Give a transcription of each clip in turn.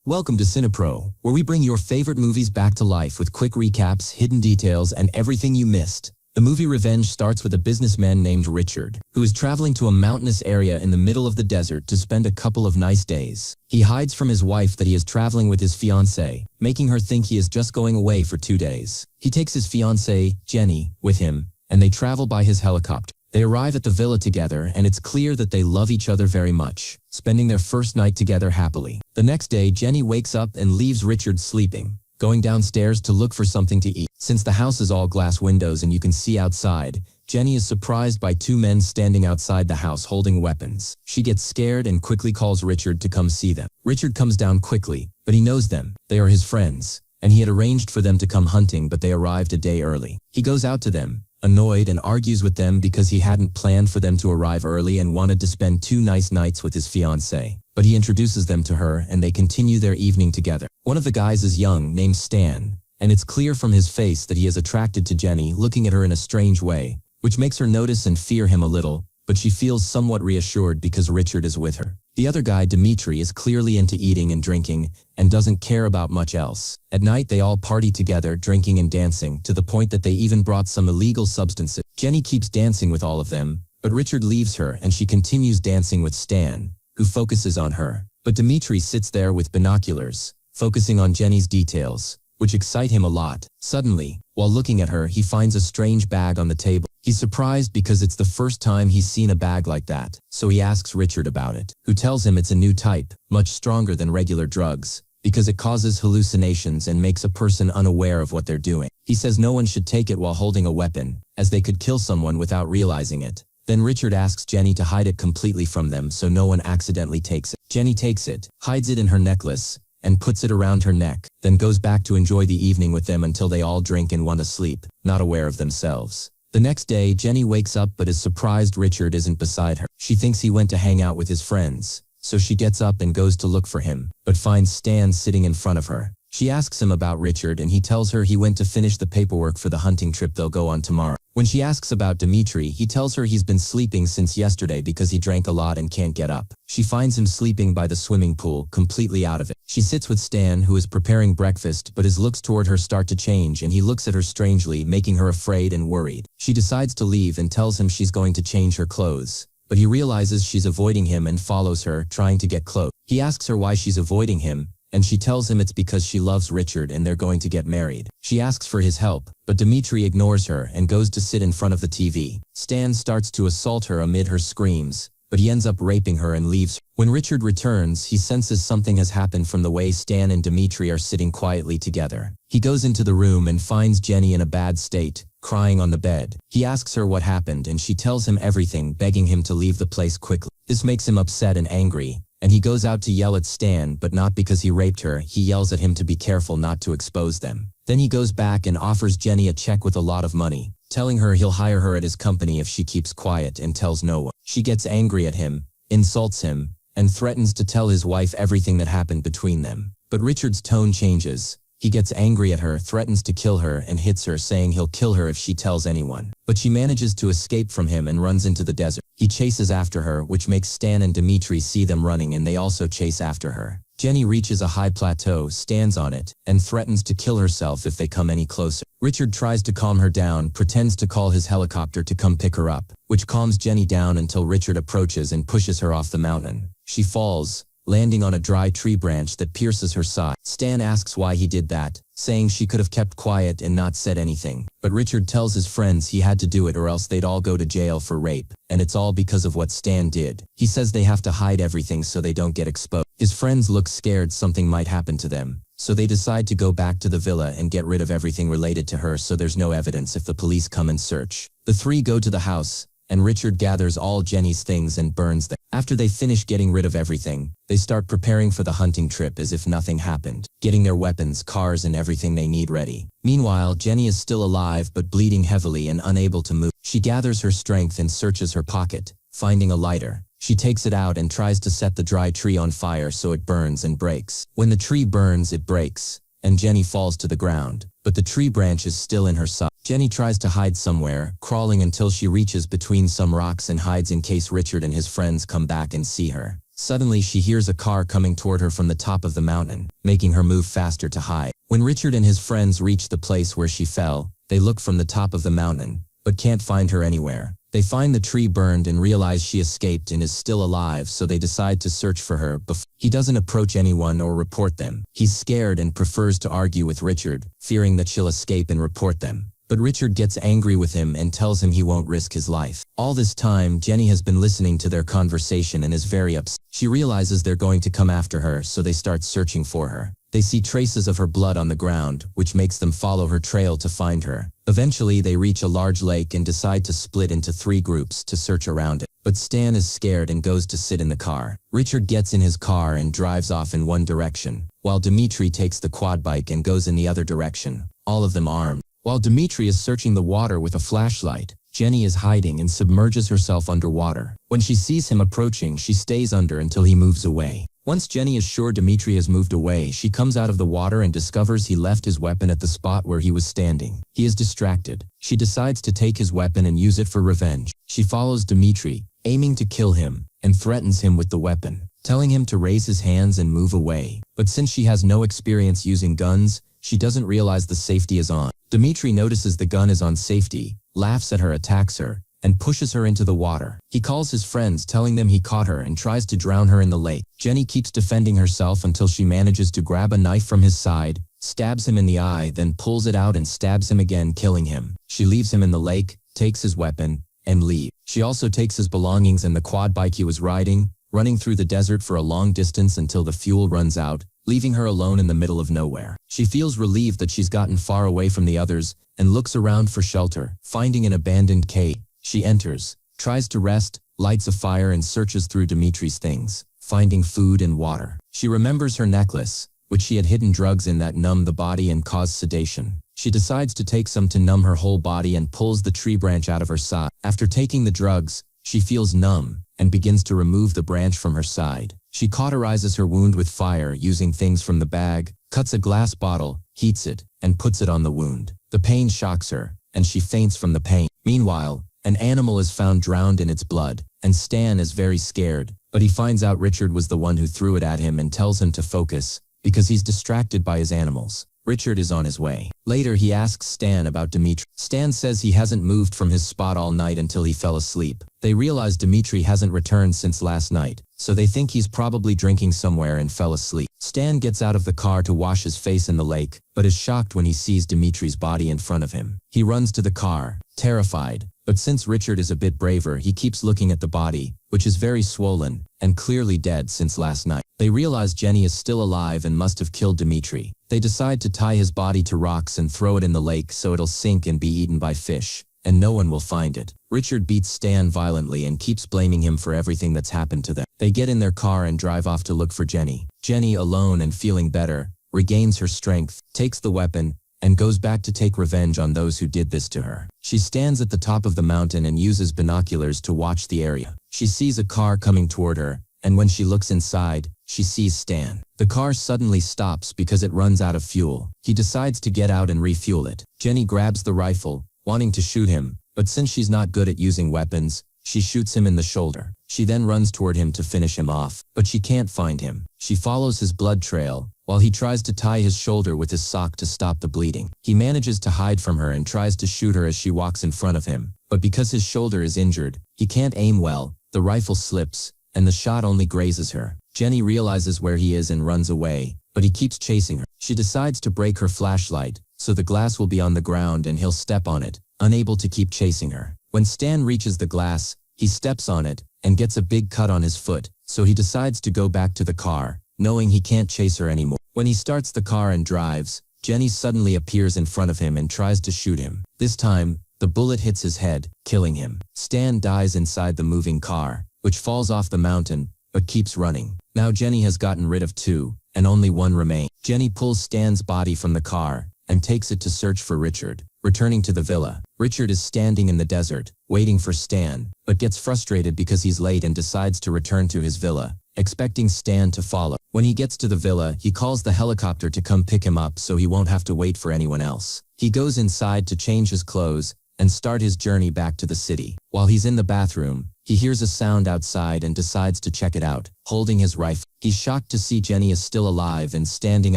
Welcome to CINEPRO, where we bring your favorite movies back to life with quick recaps, hidden details, and everything you missed. The movie Revenge starts with a businessman named Richard, who is traveling to a mountainous area in the middle of the desert to spend a couple of nice days. He hides from his wife that he is traveling with his fiancée, making her think he is just going away for 2 days. He takes his fiancée, Jenny, with him, and they travel by his helicopter. They arrive at the villa together, and it's clear that they love each other very much, spending their first night together happily. The next day, Jenny wakes up and leaves Richard sleeping, going downstairs to look for something to eat. Since the house is all glass windows and you can see outside, Jenny is surprised by 2 men standing outside the house holding weapons. She gets scared and quickly calls Richard to come see them. Richard comes down quickly, but he knows them. They are his friends, and he had arranged for them to come hunting, but they arrived a day early. He goes out to them, annoyed, and argues with them because he hadn't planned for them to arrive early and wanted to spend 2 nice nights with his fiancée. But he introduces them to her and they continue their evening together. One of the guys is young, named Stan, and it's clear from his face that he is attracted to Jenny, looking at her in a strange way, which makes her notice and fear him a little, but she feels somewhat reassured because Richard is with her. The other guy, Dimitri, is clearly into eating and drinking and doesn't care about much else. At night, they all party together, drinking and dancing, to the point that they even brought some illegal substances. Jenny keeps dancing with all of them, but Richard leaves her and she continues dancing with Stan, who focuses on her. But Dimitri sits there with binoculars, focusing on Jenny's details, which excite him a lot. Suddenly, while looking at her, he finds a strange bag on the table. He's surprised because it's the first time he's seen a bag like that, so he asks Richard about it, who tells him it's a new type, much stronger than regular drugs, because it causes hallucinations and makes a person unaware of what they're doing. He says no one should take it while holding a weapon, as they could kill someone without realizing it. Then Richard asks Jenny to hide it completely from them so no one accidentally takes it. Jenny takes it, hides it in her necklace, and puts it around her neck, then goes back to enjoy the evening with them until they all drink and want to sleep, not aware of themselves. The next day, Jenny wakes up but is surprised Richard isn't beside her. She thinks he went to hang out with his friends, so she gets up and goes to look for him, but finds Stan sitting in front of her. She asks him about Richard and he tells her he went to finish the paperwork for the hunting trip they'll go on tomorrow. When she asks about Dimitri, he tells her he's been sleeping since yesterday because he drank a lot and can't get up. She finds him sleeping by the swimming pool, completely out of it. She sits with Stan, who is preparing breakfast, but his looks toward her start to change and he looks at her strangely, making her afraid and worried. She decides to leave and tells him she's going to change her clothes, but he realizes she's avoiding him and follows her, trying to get close. He asks her why she's avoiding him, and she tells him it's because she loves Richard and they're going to get married. She asks for his help, but Dimitri ignores her and goes to sit in front of the TV. Stan starts to assault her amid her screams, but he ends up raping her and leaves her. When Richard returns, he senses something has happened from the way Stan and Dimitri are sitting quietly together. He goes into the room and finds Jenny in a bad state, crying on the bed. He asks her what happened and she tells him everything, begging him to leave the place quickly. This makes him upset and angry, and he goes out to yell at Stan, but not because he raped her. He yells at him to be careful not to expose them. Then he goes back and offers Jenny a check with a lot of money, telling her he'll hire her at his company if she keeps quiet and tells no one. She gets angry at him, insults him, and threatens to tell his wife everything that happened between them. But Richard's tone changes. He gets angry at her, threatens to kill her, and hits her, saying he'll kill her if she tells anyone. But she manages to escape from him and runs into the desert. He chases after her, which makes Stan and Dimitri see them running and they also chase after her. Jenny reaches a high plateau, stands on it, and threatens to kill herself if they come any closer. Richard tries to calm her down, pretends to call his helicopter to come pick her up, which calms Jenny down until Richard approaches and pushes her off the mountain. She falls, landing on a dry tree branch that pierces her side. Stan asks why he did that, saying she could have kept quiet and not said anything. But Richard tells his friends he had to do it or else they'd all go to jail for rape, and it's all because of what Stan did. He says they have to hide everything so they don't get exposed. His friends look scared something might happen to them, so they decide to go back to the villa and get rid of everything related to her so there's no evidence if the police come and search. The 3 go to the house, and Richard gathers all Jenny's things and burns them. After they finish getting rid of everything, they start preparing for the hunting trip as if nothing happened, getting their weapons, cars, and everything they need ready. Meanwhile, Jenny is still alive but bleeding heavily and unable to move. She gathers her strength and searches her pocket, finding a lighter. She takes it out and tries to set the dry tree on fire so it burns and breaks. When the tree burns, it breaks, and Jenny falls to the ground, but the tree branch is still in her side. Jenny tries to hide somewhere, crawling until she reaches between some rocks and hides in case Richard and his friends come back and see her. Suddenly she hears a car coming toward her from the top of the mountain, making her move faster to hide. When Richard and his friends reach the place where she fell, they look from the top of the mountain, but can't find her anywhere. They find the tree burned and realize she escaped and is still alive, so they decide to search for her. He doesn't approach anyone or report them. He's scared and prefers to argue with Richard, fearing that she'll escape and report them. But Richard gets angry with him and tells him he won't risk his life. All this time, Jenny has been listening to their conversation and is very upset. She realizes they're going to come after her, so they start searching for her. They see traces of her blood on the ground, which makes them follow her trail to find her. Eventually, they reach a large lake and decide to split into 3 groups to search around it. But Stan is scared and goes to sit in the car. Richard gets in his car and drives off in one direction, while Dmitri takes the quad bike and goes in the other direction, all of them armed. While Dmitri is searching the water with a flashlight, Jenny is hiding and submerges herself underwater. When she sees him approaching, she stays under until he moves away. Once Jenny is sure Dmitri has moved away, she comes out of the water and discovers he left his weapon at the spot where he was standing. He is distracted. She decides to take his weapon and use it for revenge. She follows Dmitri, aiming to kill him, and threatens him with the weapon, telling him to raise his hands and move away. But since she has no experience using guns, she doesn't realize the safety is on. Dmitri notices the gun is on safety, laughs at her, attacks her, and pushes her into the water. He calls his friends, telling them he caught her and tries to drown her in the lake. Jenny keeps defending herself until she manages to grab a knife from his side, stabs him in the eye, then pulls it out and stabs him again, killing him. She leaves him in the lake, takes his weapon, and leaves. She also takes his belongings and the quad bike he was riding, running through the desert for a long distance until the fuel runs out, leaving her alone in the middle of nowhere. She feels relieved that she's gotten far away from the others and looks around for shelter. Finding an abandoned cave, she enters, tries to rest, lights a fire and searches through Dmitri's things, finding food and water. She remembers her necklace, which she had hidden drugs in that numb the body and cause sedation. She decides to take some to numb her whole body and pulls the tree branch out of her side. After taking the drugs, she feels numb and begins to remove the branch from her side. She cauterizes her wound with fire using things from the bag, cuts a glass bottle, heats it, and puts it on the wound. The pain shocks her, and she faints from the pain. Meanwhile, an animal is found drowned in its blood, and Stan is very scared, but he finds out Richard was the one who threw it at him and tells him to focus, because he's distracted by his animals. Richard is on his way. Later he asks Stan about Dmitri. Stan says he hasn't moved from his spot all night until he fell asleep. They realize Dmitri hasn't returned since last night, so they think he's probably drinking somewhere and fell asleep. Stan gets out of the car to wash his face in the lake, but is shocked when he sees Dmitri's body in front of him. He runs to the car, terrified, but since Richard is a bit braver, he keeps looking at the body, which is very swollen and clearly dead since last night. They realize Jenny is still alive and must have killed Dmitri. They decide to tie his body to rocks and throw it in the lake so it'll sink and be eaten by fish, and no one will find it. Richard beats Stan violently and keeps blaming him for everything that's happened to them. They get in their car and drive off to look for Jenny. Jenny, alone and feeling better, regains her strength, takes the weapon, and goes back to take revenge on those who did this to her. She stands at the top of the mountain and uses binoculars to watch the area. She sees a car coming toward her, and when she looks inside, she sees Stan. The car suddenly stops because it runs out of fuel. He decides to get out and refuel it. Jenny grabs the rifle, wanting to shoot him, but since she's not good at using weapons, she shoots him in the shoulder. She then runs toward him to finish him off, but she can't find him. She follows his blood trail, while he tries to tie his shoulder with his sock to stop the bleeding. He manages to hide from her and tries to shoot her as she walks in front of him, but because his shoulder is injured, he can't aim well, the rifle slips, and the shot only grazes her. Jenny realizes where he is and runs away, but he keeps chasing her. She decides to break her flashlight, so the glass will be on the ground and he'll step on it, unable to keep chasing her. When Stan reaches the glass, he steps on it and gets a big cut on his foot, so he decides to go back to the car, knowing he can't chase her anymore. When he starts the car and drives, Jenny suddenly appears in front of him and tries to shoot him. This time, the bullet hits his head, killing him. Stan dies inside the moving car, which falls off the mountain, but keeps running. Now Jenny has gotten rid of 2, and only 1 remains. Jenny pulls Stan's body from the car and takes it to search for Richard. Returning to the villa, Richard is standing in the desert, waiting for Stan, but gets frustrated because he's late and decides to return to his villa, expecting Stan to follow. When he gets to the villa, he calls the helicopter to come pick him up so he won't have to wait for anyone else. He goes inside to change his clothes and start his journey back to the city. While he's in the bathroom, He hears a sound outside and decides to check it out, holding his rifle. He's shocked to see Jenny is still alive and standing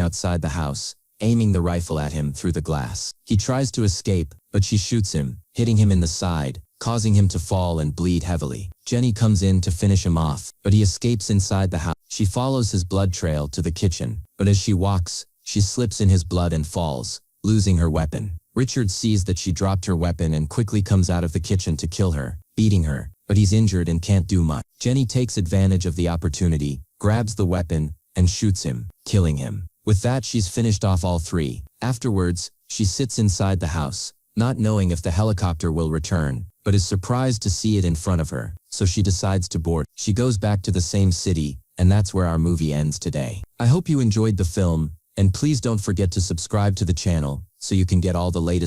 outside the house, aiming the rifle at him through the glass. He tries to escape, but she shoots him, hitting him in the side, causing him to fall and bleed heavily. Jenny comes in to finish him off, but he escapes inside the house. She follows his blood trail to the kitchen, but as she walks, she slips in his blood and falls, losing her weapon. Richard sees that she dropped her weapon and quickly comes out of the kitchen to kill her, beating her, but he's injured and can't do much. Jenny takes advantage of the opportunity, grabs the weapon, and shoots him, killing him. With that, she's finished off all three. Afterwards, she sits inside the house, not knowing if the helicopter will return, but is surprised to see it in front of her, so she decides to board. She goes back to the same city, and that's where our movie ends today. I hope you enjoyed the film, and please don't forget to subscribe to the channel so you can get all the latest